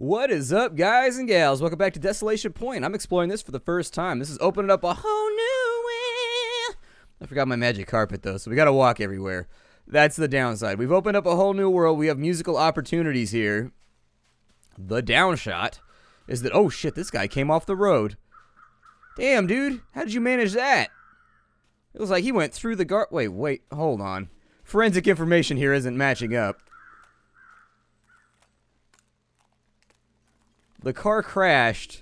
What is up, guys and gals? Welcome back to Desolation Point. I'm exploring this for the first time. This is opening up a whole new world. I forgot my magic carpet, though, so we gotta walk everywhere. That's the downside. We've opened up a whole new world. We have musical opportunities here. The downshot is that, oh shit, this guy came off the road. Damn, dude. How did you manage that? It was like he went through the Wait, hold on. Forensic information here isn't matching up. The car crashed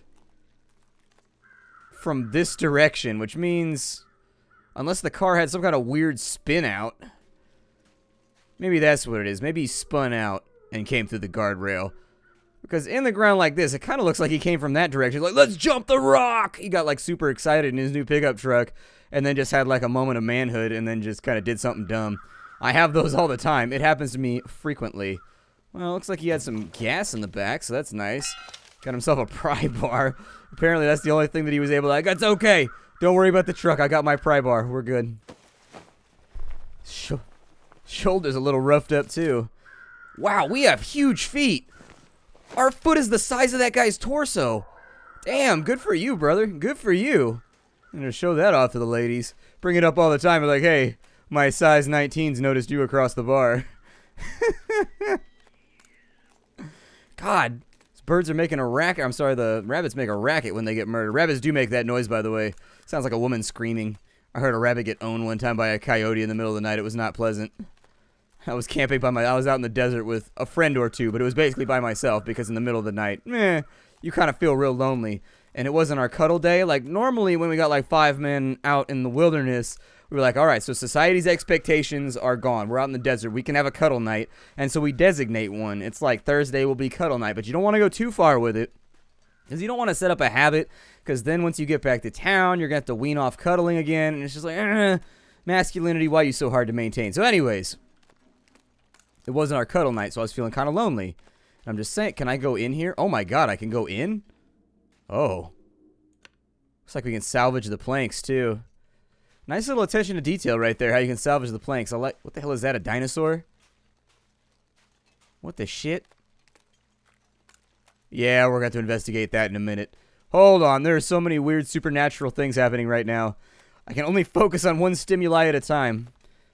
from this direction, which means, unless the car had some kind of weird spin out, maybe that's what it is. Maybe he spun out and came through the guardrail. Because in the ground like this, it kind of looks like he came from that direction. Like, let's jump the rock! He got, like, super excited in his new pickup truck, and then just had, like, a moment of manhood, and then just kind of did something dumb. I have those all the time. It happens to me frequently. Well, looks like he had some gas in the back, so that's nice. Got himself a pry bar. Apparently, that's the only thing that he was able to... That's okay. Don't worry about the truck. I got my pry bar. We're good. Shoulder's a little roughed up, too. Wow, we have huge feet. Our foot is the size of that guy's torso. Damn, good for you, brother. Good for you. I'm going to show that off to the ladies. Bring it up all the time. Be like, hey, my size 19's noticed you across the bar. God. Birds are making a racket. I'm sorry, the rabbits make a racket when they get murdered. Rabbits do make that noise, by the way. Sounds like a woman screaming. I heard a rabbit get owned one time by a coyote in the middle of the night. It was not pleasant. I was camping I was out in the desert with a friend or two, but it was basically by myself because in the middle of the night, you kind of feel real lonely. And it wasn't our cuddle day. Like, normally when we got like 5 men out in the wilderness, we were like, all right, so society's expectations are gone. We're out in the desert. We can have a cuddle night. And so we designate one. It's like Thursday will be cuddle night, but you don't want to go too far with it because you don't want to set up a habit, because then once you get back to town, you're going to have to wean off cuddling again. And it's just like, masculinity, why are you so hard to maintain? So anyways, it wasn't our cuddle night, so I was feeling kind of lonely. I'm just saying, can I go in here? Oh my God, I can go in? Oh. Looks like we can salvage the planks too. Nice little attention to detail right there, how you can salvage the planks. What the hell is that, a dinosaur? What the shit? Yeah, we're going to investigate that in a minute. Hold on, there are so many weird supernatural things happening right now. I can only focus on one stimuli at a time.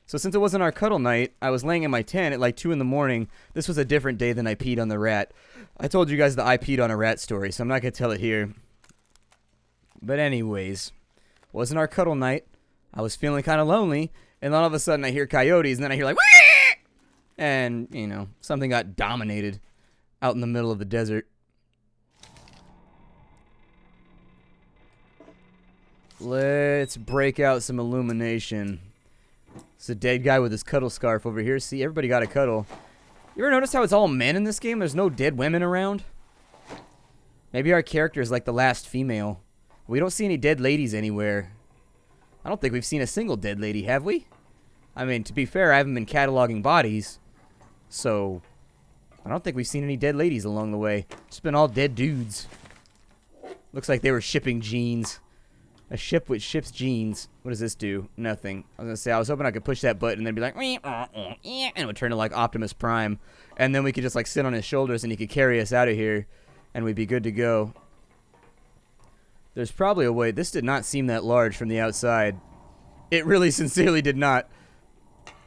So since it wasn't our cuddle night, I was laying in my tent at like 2 in the morning. This was a different day than I peed on the rat. I told you guys the I peed on a rat story, so I'm not going to tell it here. But anyways, wasn't our cuddle night. I was feeling kind of lonely, and then all of a sudden I hear coyotes, and then I hear like, wee! And, you know, something got dominated out in the middle of the desert. Let's break out some illumination. It's a dead guy with his cuddle scarf over here. See, everybody got a cuddle. You ever notice how it's all men in this game? There's no dead women around? Maybe our character is like the last female. We don't see any dead ladies anywhere. I don't think we've seen a single dead lady, have we? I mean, to be fair, I haven't been cataloging bodies. So, I don't think we've seen any dead ladies along the way. It's been all dead dudes. Looks like they were shipping jeans. A ship which ships jeans. What does this do? Nothing. I was going to say, I was hoping I could push that button and then be like, and it would turn to like Optimus Prime. And then we could just like sit on his shoulders and he could carry us out of here. And we'd be good to go. There's probably a way. This did not seem that large from the outside. It really sincerely did not.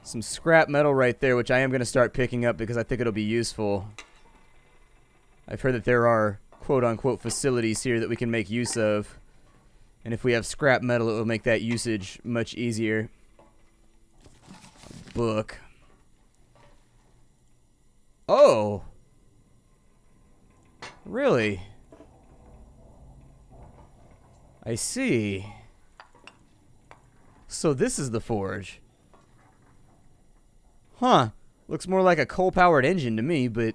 Some scrap metal right there, which I am going to start picking up because I think it'll be useful. I've heard that there are quote-unquote facilities here that we can make use of. And if we have scrap metal, it will make that usage much easier. Book. Oh! Really? I see. So this is the forge. Huh. Looks more like a coal-powered engine to me, but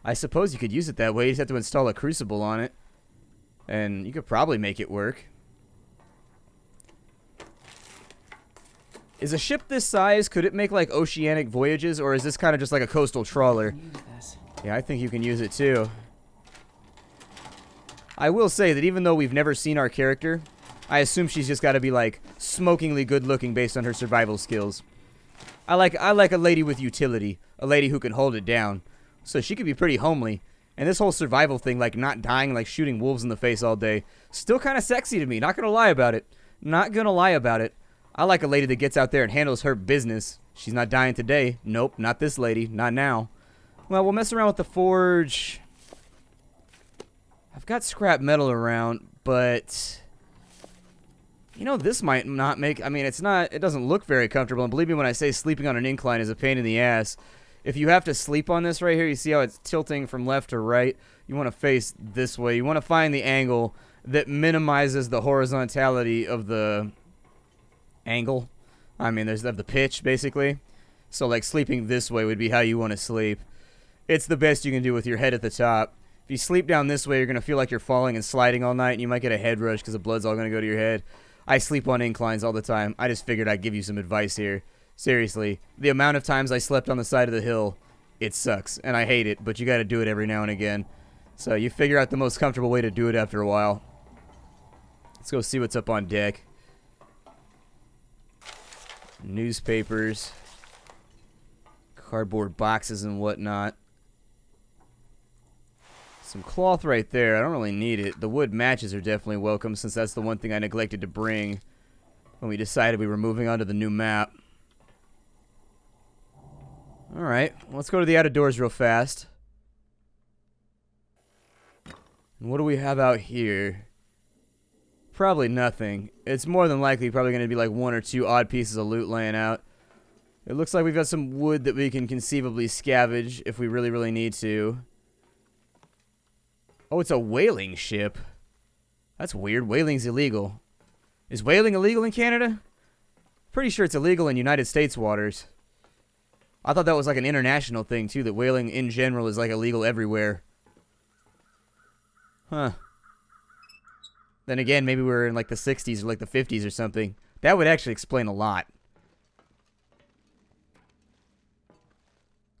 I suppose you could use it that way. You just have to install a crucible on it. And you could probably make it work. Is a ship this size, could it make like oceanic voyages, or is this kind of just like a coastal trawler? Yeah, I think you can use it too. I will say that even though we've never seen our character, I assume she's just got to be like smokingly good looking based on her survival skills. I like a lady with utility, a lady who can hold it down. So she could be pretty homely. And this whole survival thing, like not dying, like shooting wolves in the face all day, still kind of sexy to me. Not going to lie about it. Not going to lie about it. I like a lady that gets out there and handles her business. She's not dying today. Nope, not this lady. Not now. Well, we'll mess around with the forge. I've got scrap metal around, but you know, this might not make, I mean, it doesn't look very comfortable, and believe me when I say sleeping on an incline is a pain in the ass. If you have to sleep on this right here, you see how it's tilting from left to right? You want to face this way. You want to find the angle that minimizes the horizontality of the angle. I mean, there's the pitch, basically. So, like, sleeping this way would be how you want to sleep. It's the best you can do with your head at the top. If you sleep down this way, you're going to feel like you're falling and sliding all night, and you might get a head rush because the blood's all going to go to your head. I sleep on inclines all the time. I just figured I'd give you some advice here. Seriously, the amount of times I slept on the side of the hill, it sucks, and I hate it, but you got to do it every now and again. So you figure out the most comfortable way to do it after a while. Let's go see what's up on deck. Newspapers, cardboard boxes and whatnot. Some cloth right there. I don't really need it. The wood matches are definitely welcome, since that's the one thing I neglected to bring when we decided we were moving on to the new map. Alright, let's go to the out of doors real fast. And what do we have out here? Probably nothing. It's more than likely probably going to be like one or two odd pieces of loot laying out. It looks like we've got some wood that we can conceivably scavenge if we really, really need to. Oh, it's a whaling ship. That's weird. Whaling's illegal. Is whaling illegal in Canada? Pretty sure it's illegal in United States waters. I thought that was like an international thing, too, that whaling in general is like illegal everywhere. Huh. Then again, maybe we're in like the 60s or like the 50s or something. That would actually explain a lot.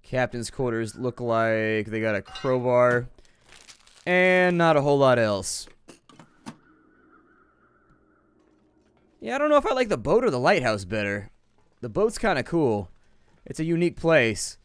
Captain's quarters look like they got a crowbar. And not a whole lot else. Yeah, I don't know if I like the boat or the lighthouse better. The boat's kind of cool. It's a unique place.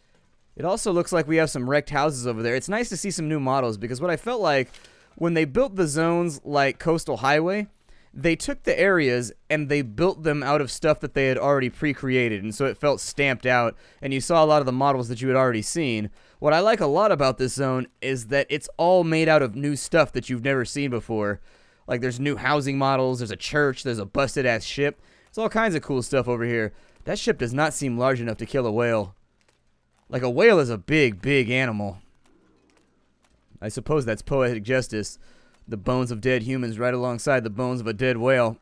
It also looks like we have some wrecked houses over there. It's nice to see some new models, because what I felt like when they built the zones like Coastal Highway, they took the areas and they built them out of stuff that they had already pre-created, and so it felt stamped out, and you saw a lot of the models that you had already seen. What I like a lot about this zone is that it's all made out of new stuff that you've never seen before. Like, there's new housing models, there's a church, there's a busted-ass ship. There's all kinds of cool stuff over here. That ship does not seem large enough to kill a whale. Like, a whale is a big, big animal. I suppose that's poetic justice. The bones of dead humans right alongside the bones of a dead whale.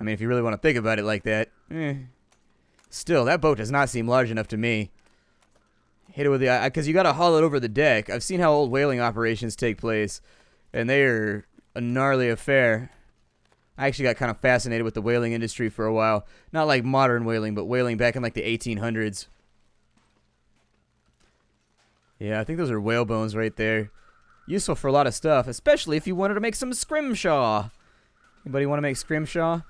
I mean, if you really want to think about it like that. Still, that boat does not seem large enough to me. Hit it with the eye, because you got to haul it over the deck. I've seen how old whaling operations take place, and they are a gnarly affair. I actually got kind of fascinated with the whaling industry for a while. Not like modern whaling, but whaling back in like the 1800s. Yeah, I think those are whale bones right there. Useful for a lot of stuff, especially if you wanted to make some scrimshaw. Anybody want to make scrimshaw?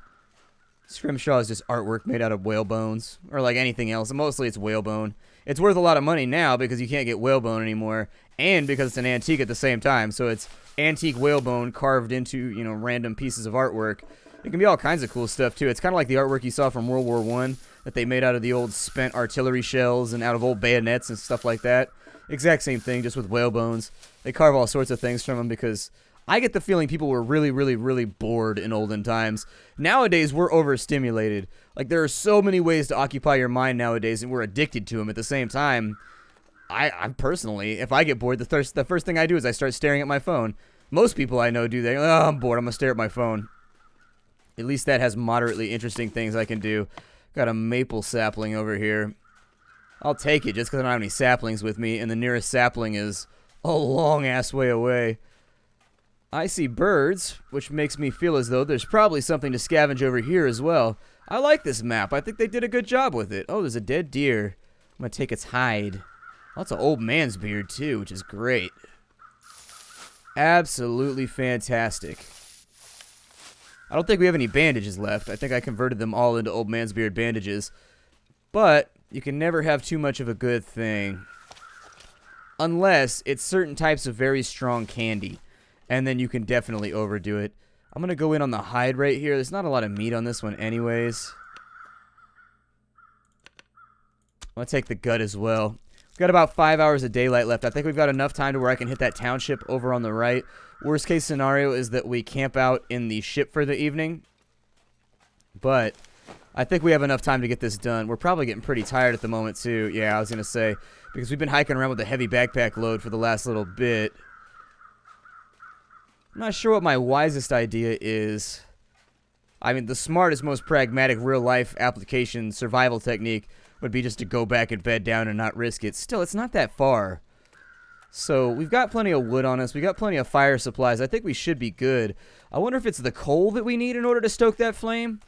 Scrimshaw is just artwork made out of whale bones, or like anything else. Mostly it's whale bone. It's worth a lot of money now because you can't get whale bone anymore, and because it's an antique at the same time. So it's antique whale bone carved into, you know, random pieces of artwork. It can be all kinds of cool stuff too. It's kind of like the artwork you saw from World War I that they made out of the old spent artillery shells and out of old bayonets and stuff like that. Exact same thing, just with whale bones. They carve all sorts of things from them because I get the feeling people were really, really, really bored in olden times. Nowadays, we're overstimulated. Like, there are so many ways to occupy your mind nowadays, and we're addicted to them at the same time. I personally, if I get bored, the first thing I do is I start staring at my phone. Most people I know do that. Oh, I'm bored. I'm going to stare at my phone. At least that has moderately interesting things I can do. Got a maple sapling over here. I'll take it just because I don't have any saplings with me, and the nearest sapling is a long-ass way away. I see birds, which makes me feel as though there's probably something to scavenge over here as well. I like this map. I think they did a good job with it. Oh, there's a dead deer. I'm going to take its hide. That's an old man's beard, too, which is great. Absolutely fantastic. I don't think we have any bandages left. I think I converted them all into old man's beard bandages. But you can never have too much of a good thing. Unless it's certain types of very strong candy. And then you can definitely overdo it. I'm going to go in on the hide right here. There's not a lot of meat on this one anyways. I'm going to take the gut as well. We've got about 5 hours of daylight left. I think we've got enough time to where I can hit that township over on the right. Worst case scenario is that we camp out in the ship for the evening. But I think we have enough time to get this done. We're probably getting pretty tired at the moment too. Yeah, I was going to say. Because we've been hiking around with a heavy backpack load for the last little bit. I'm not sure what my wisest idea is. I mean, the smartest, most pragmatic, real-life application survival technique would be just to go back and bed down and not risk it. Still, it's not that far. So, we've got plenty of wood on us. We've got plenty of fire supplies. I think we should be good. I wonder if it's the coal that we need in order to stoke that flame.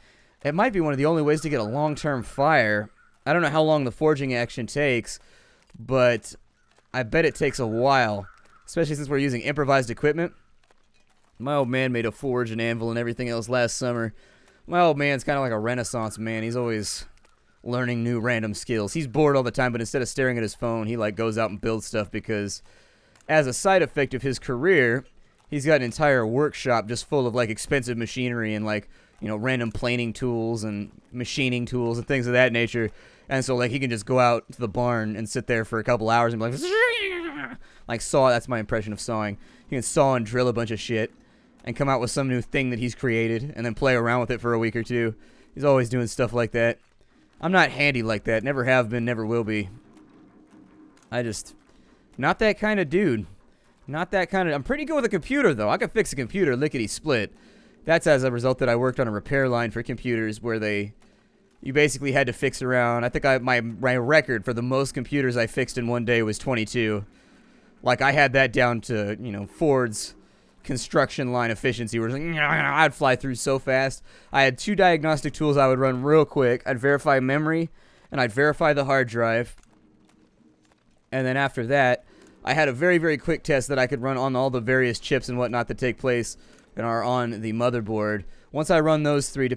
It might be one of the only ways to get a long-term fire. I don't know how long the foraging action takes, but I bet it takes a while, especially since we're using improvised equipment. My old man made a forge and anvil and everything else last summer. My old man's kind of like a Renaissance man. He's always learning new random skills. He's bored all the time, but instead of staring at his phone, he like goes out and builds stuff because as a side effect of his career, he's got an entire workshop just full of like expensive machinery and like, you know, random planing tools and machining tools and things of that nature. And so like he can just go out to the barn and sit there for a couple hours and be like saw. That's my impression of sawing. He can saw and drill a bunch of shit and come out with some new thing that he's created and then play around with it for a week or two. He's always doing stuff like that. I'm not handy like that. Never have been, never will be. Not that kind of dude. Not that kind of... I'm pretty good with a computer, though. I can fix a computer lickety-split. That's as a result that I worked on a repair line for computers where you basically had to fix around... I think my record for the most computers I fixed in one day was 22. Like, I had that down to, you know, Ford's construction line efficiency where it's like, I'd fly through so fast. I had 2 diagnostic tools I would run real quick. I'd verify memory and I'd verify the hard drive. And then after that, I had a very, very quick test that I could run on all the various chips and whatnot that take place and are on the motherboard. Once I run those 3,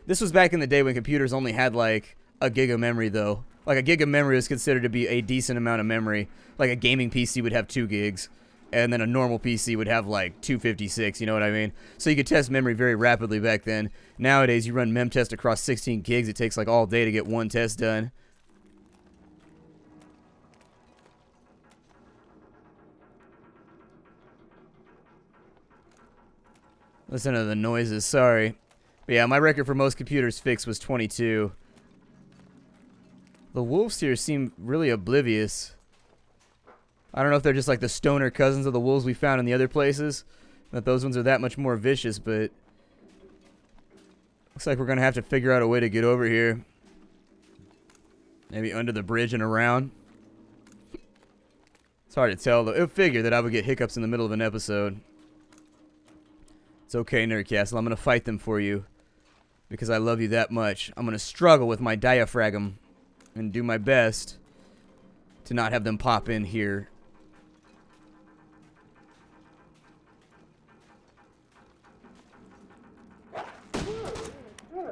this was back in the day when computers only had like a gig of memory though. Like a gig of memory was considered to be a decent amount of memory. Like a gaming PC would have 2 gigs. And then a normal PC would have like 256, you know what I mean? So you could test memory very rapidly back then. Nowadays, you run memtest across 16 gigs. It takes like all day to get one test done. Listen to the noises, sorry. But yeah, my record for most computers fixed was 22. The wolves here seem really oblivious. I don't know if they're just like the stoner cousins of the wolves we found in the other places. That those ones are that much more vicious, but... Looks like we're going to have to figure out a way to get over here. Maybe under the bridge and around. It's hard to tell, though. It figured that I would get hiccups in the middle of an episode. It's okay, Nerdcastle. I'm going to fight them for you. Because I love you that much. I'm going to struggle with my diaphragm. And do my best to not have them pop in here.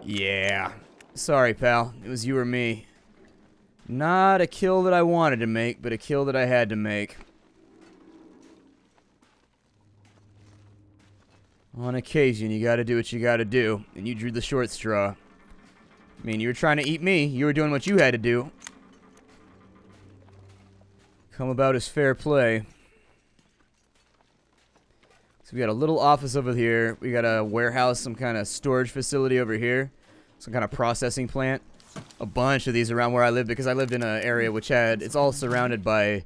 Yeah. Sorry, pal. It was you or me. Not a kill that I wanted to make, but a kill that I had to make. On occasion, you gotta do what you gotta do. And you drew the short straw. I mean, you were trying to eat me. You were doing what you had to do. Come about as fair play. So we got a little office over here. We got a warehouse, some kind of storage facility over here. Some kind of processing plant. A bunch of these around where I live because I lived in an area which had... It's all surrounded by...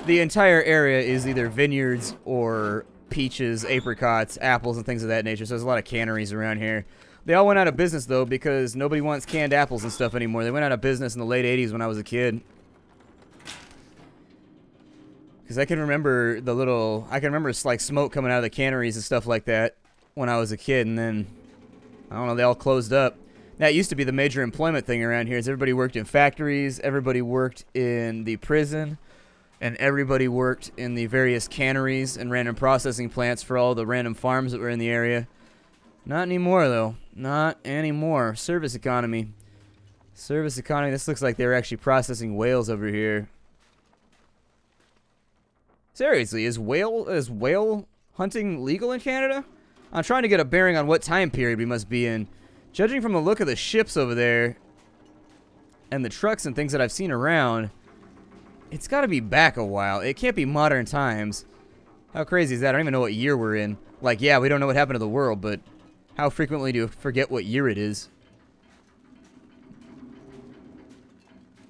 The entire area is either vineyards or peaches, apricots, apples, and things of that nature. So there's a lot of canneries around here. They all went out of business, though, because nobody wants canned apples and stuff anymore. They went out of business in the late 80s when I was a kid. Because I can remember like smoke coming out of the canneries and stuff like that when I was a kid, and then, I don't know, they all closed up. That used to be the major employment thing around here, is everybody worked in factories, everybody worked in the prison, and everybody worked in the various canneries and random processing plants for all the random farms that were in the area. Not anymore, though. Not anymore. Service economy. Service economy. This looks like they're actually processing whales over here. Seriously, is whale hunting legal in Canada? I'm trying to get a bearing on what time period we must be in. Judging from the look of the ships over there and the trucks and things that I've seen around, it's got to be back a while. It can't be modern times. How crazy is that? I don't even know what year we're in. Like, yeah, we don't know what happened to the world, but how frequently do you forget what year it is?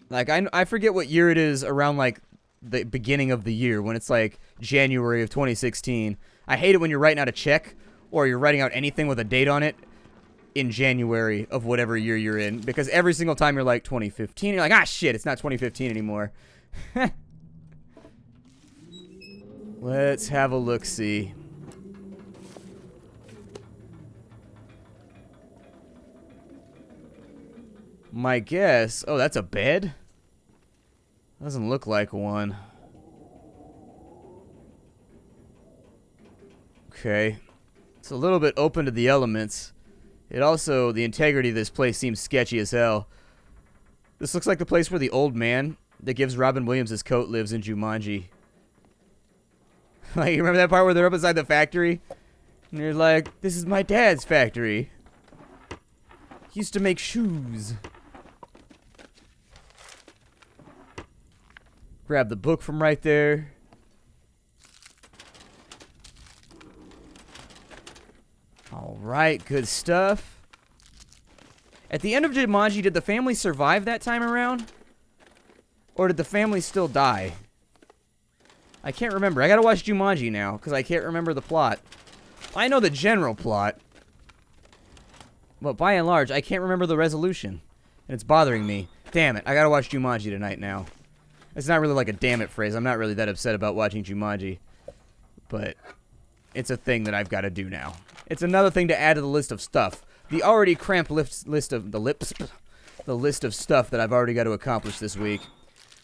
Like, I forget what year it is around, like, the beginning of the year, when it's, like, January of 2016. I hate it when you're writing out a check, or you're writing out anything with a date on it in January of whatever year you're in, because every single time you're like, 2015, you're like, ah, shit, it's not 2015 anymore. Let's have a look-see. My guess... Oh, that's a bed? Doesn't look like one. Okay. It's a little bit open to the elements. It also... The integrity of this place seems sketchy as hell. This looks like the place where the old man that gives Robin Williams his coat lives in Jumanji. Like, you remember that part where they're up inside the factory? And you're like, this is my dad's factory. He used to make shoes. Grab the book from right there. Alright, good stuff. At the end of Jumanji, did the family survive that time around? Or did the family still die? I can't remember. I gotta watch Jumanji now, because I can't remember the plot. I know the general plot. But by and large, I can't remember the resolution. And it's bothering me. Damn it, I gotta watch Jumanji tonight now. It's not really like a damn it phrase. I'm not really that upset about watching Jumanji. But it's a thing that I've got to do now. It's another thing to add to the list of stuff. The already cramped list of stuff that I've already got to accomplish this week.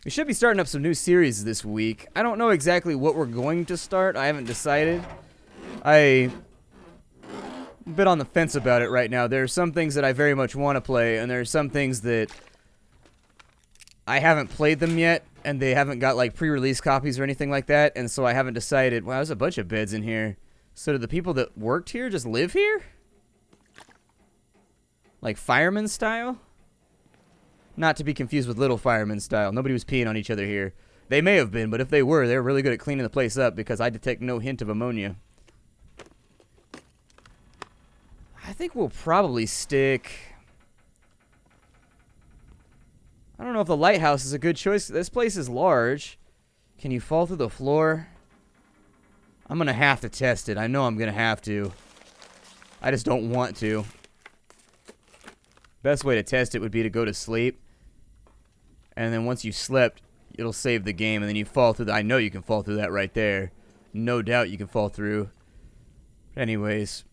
We should be starting up some new series this week. I don't know exactly what we're going to start. I haven't decided. I'm a bit on the fence about it right now. There are some things that I very much want to play, and there are some things that I haven't played them yet, and they haven't got like pre-release copies or anything like that, and so I haven't decided. Wow, there's a bunch of beds in here. So do the people that worked here just live here? Like fireman style? Not to be confused with little fireman style. Nobody was peeing on each other here. They may have been, but if they were really good at cleaning the place up because I detect no hint of ammonia. I think we'll probably stick... I don't know if the lighthouse is a good choice. This place is large. Can you fall through the floor? I'm going to have to test it. I know I'm going to have to. I just don't want to. Best way to test it would be to go to sleep. And then once you slept, it'll save the game. And then you fall through I know you can fall through that right there. No doubt you can fall through. Anyways,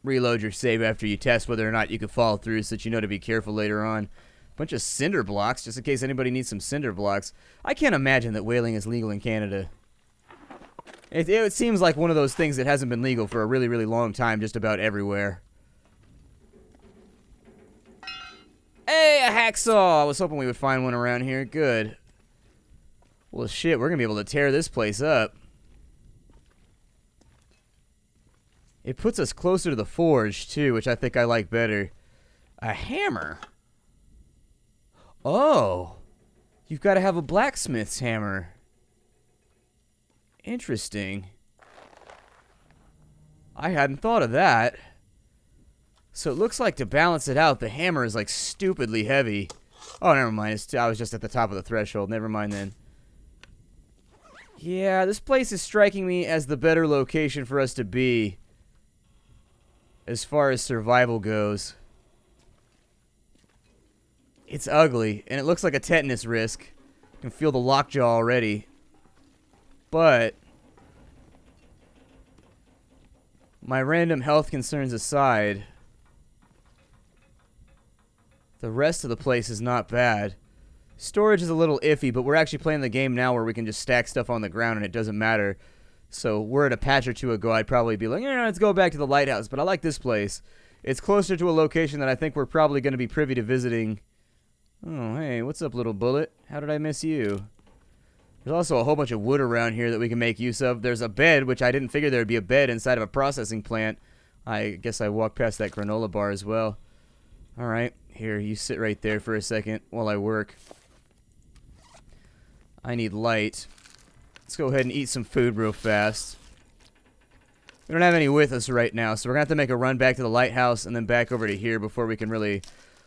reload your save after you test whether or not you can fall through so that you know to be careful later on. Bunch of cinder blocks, just in case anybody needs some cinder blocks. I can't imagine that whaling is legal in Canada. It seems like one of those things that hasn't been legal for a really, really long time just about everywhere. Hey, a hacksaw! I was hoping we would find one around here. Good. Well, shit, we're gonna be able to tear this place up. It puts us closer to the forge, too, which I think I like better. A hammer? Oh, you've got to have a blacksmith's hammer. Interesting. I hadn't thought of that. So it looks like to balance it out, the hammer is like stupidly heavy. Oh, never mind. I was just at the top of the threshold. Never mind then. Yeah, this place is striking me as the better location for us to be as far as survival goes. It's ugly, and it looks like a tetanus risk. You can feel the lockjaw already. But my random health concerns aside, the rest of the place is not bad. Storage is a little iffy, but we're actually playing the game now where we can just stack stuff on the ground and it doesn't matter. So were it a patch or two ago, I'd probably be like, let's go back to the lighthouse. But I like this place. It's closer to a location that I think we're probably going to be privy to visiting. Oh, hey, what's up, little bullet? How did I miss you? There's also a whole bunch of wood around here that we can make use of. There's a bed, which I didn't figure there would be a bed inside of a processing plant. I guess I walked past that granola bar as well. Alright, here, you sit right there for a second while I work. I need light. Let's go ahead and eat some food real fast. We don't have any with us right now, so we're going to have to make a run back to the lighthouse and then back over to here before we can really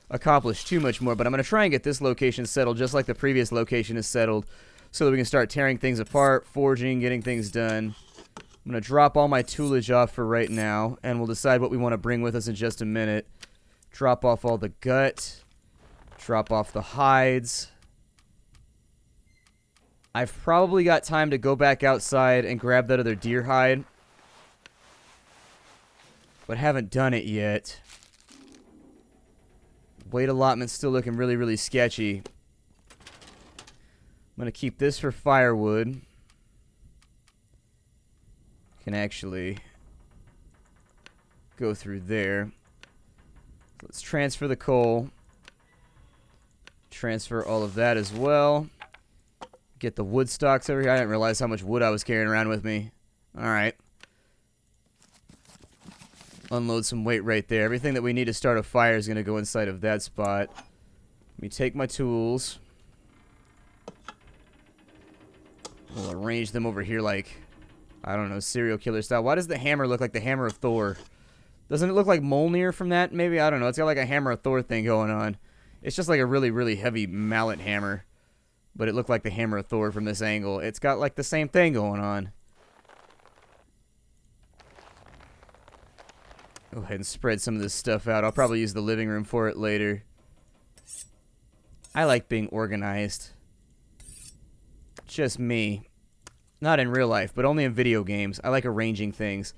accomplish too much more. But I'm going to try and get this location settled just like the previous location is settled so that we can start tearing things apart, forging, getting things done. I'm going to drop all my toolage off for right now, and we'll decide what we want to bring with us in just a minute. Drop off all the gut. Drop off the hides. I've probably got time to go back outside and grab that other deer hide, but haven't done it yet. Weight allotment's still looking really, really sketchy. I'm going to keep this for firewood. Can actually go through there. Let's transfer the coal. Transfer all of that as well. Get the wood stocks over here. I didn't realize how much wood I was carrying around with me. Alright. Unload some weight right there. Everything that we need to start a fire is going to go inside of that spot. Let me take my tools. We'll arrange them over here like, I don't know, serial killer style. Why does the hammer look like the hammer of Thor? Doesn't it look like Mjolnir from that? Maybe, I don't know. It's got like a hammer of Thor thing going on. It's just like a really, really heavy mallet hammer. But it looked like the hammer of Thor from this angle. It's got like the same thing going on. Go ahead and spread some of this stuff out. I'll probably use the living room for it later. I like being organized. Just me. Not in real life, but only in video games. I like arranging things.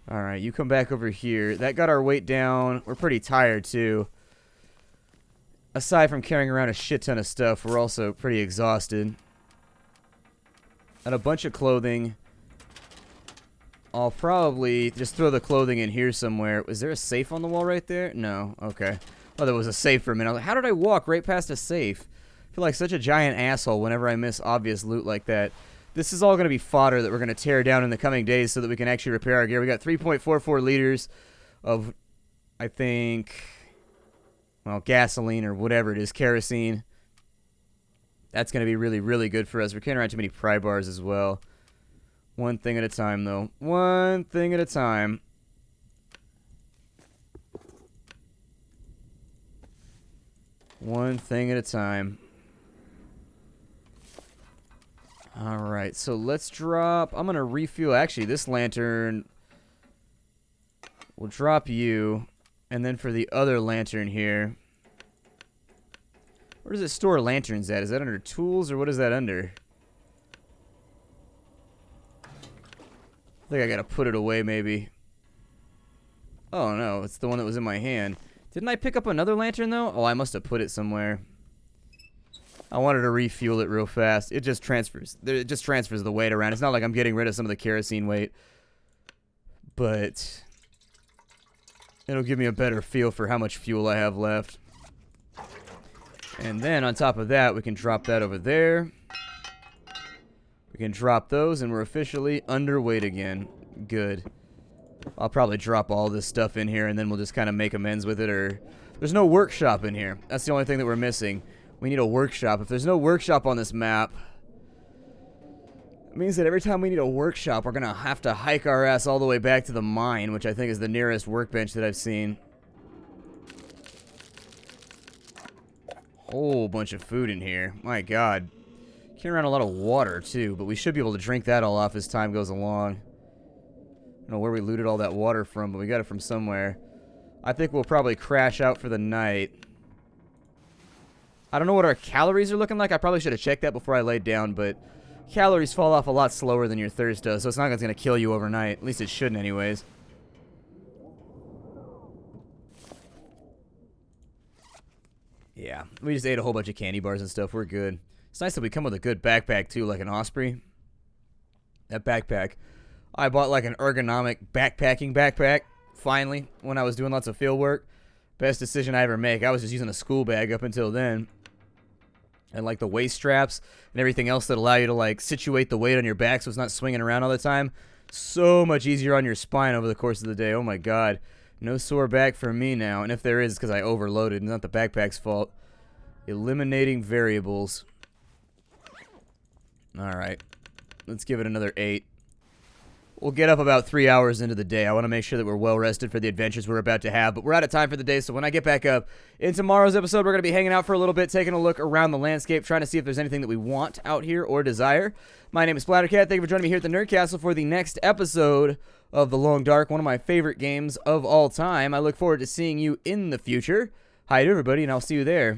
Alright, you come back over here. That got our weight down. We're pretty tired, too. Aside from carrying around a shit ton of stuff, we're also pretty exhausted. And a bunch of clothing. I'll probably just throw the clothing in here somewhere. Was there a safe on the wall right there? No. Okay. Oh, there was a safe for a minute. I was like, how did I walk right past a safe? I feel like such a giant asshole whenever I miss obvious loot like that. This is all going to be fodder that we're going to tear down in the coming days so that we can actually repair our gear. We got 3.44 liters of, I think, well, gasoline or whatever it is, kerosene. That's going to be really, really good for us. We're carrying around too many pry bars as well. One thing at a time, though. One thing at a time. One thing at a time. Alright, so let's drop... I'm going to refuel... Actually, this lantern... We'll drop you. And then for the other lantern here... Where does it store lanterns at? Is that under tools, or what is that under? I think I gotta put it away, maybe. Oh, no. It's the one that was in my hand. Didn't I pick up another lantern, though? Oh, I must have put it somewhere. I wanted to refuel it real fast. It just transfers. It just transfers the weight around. It's not like I'm getting rid of some of the kerosene weight. But it'll give me a better feel for how much fuel I have left. And then on top of that, we can drop that over there. We can drop those, and we're officially underweight again. Good. I'll probably drop all this stuff in here, and then we'll just kind of make amends with it. Or there's no workshop in here. That's the only thing that we're missing. We need a workshop. If there's no workshop on this map, it means that every time we need a workshop, we're going to have to hike our ass all the way back to the mine, which I think is the nearest workbench that I've seen. Whole bunch of food in here. My God. Carrying around a lot of water, too, but we should be able to drink that all off as time goes along. I don't know where we looted all that water from, but we got it from somewhere. I think we'll probably crash out for the night. I don't know what our calories are looking like. I probably should have checked that before I laid down, but calories fall off a lot slower than your thirst does, so it's not like it's going to kill you overnight. At least it shouldn't anyways. Yeah, we just ate a whole bunch of candy bars and stuff. We're good. It's nice that we come with a good backpack, too, like an Osprey. That backpack. I bought, like, an ergonomic backpacking backpack, finally, when I was doing lots of field work. Best decision I ever make. I was just using a school bag up until then. and like the waist straps and everything else that allow you to like situate the weight on your back so it's not swinging around all the time. So much easier on your spine over the course of the day. Oh my god. No sore back for me now. And if there is, it's because I overloaded. It's not the backpack's fault. Eliminating variables. Alright. Let's give it another 8. We'll get up about 3 hours into the day. I want to make sure that we're well rested for the adventures we're about to have. But we're out of time for the day, so when I get back up in tomorrow's episode, we're going to be hanging out for a little bit, taking a look around the landscape, trying to see if there's anything that we want out here or desire. My name is Splattercat. Thank you for joining me here at the Nerd Castle for the next episode of The Long Dark, one of my favorite games of all time. I look forward to seeing you in the future. Hi to everybody, and I'll see you there.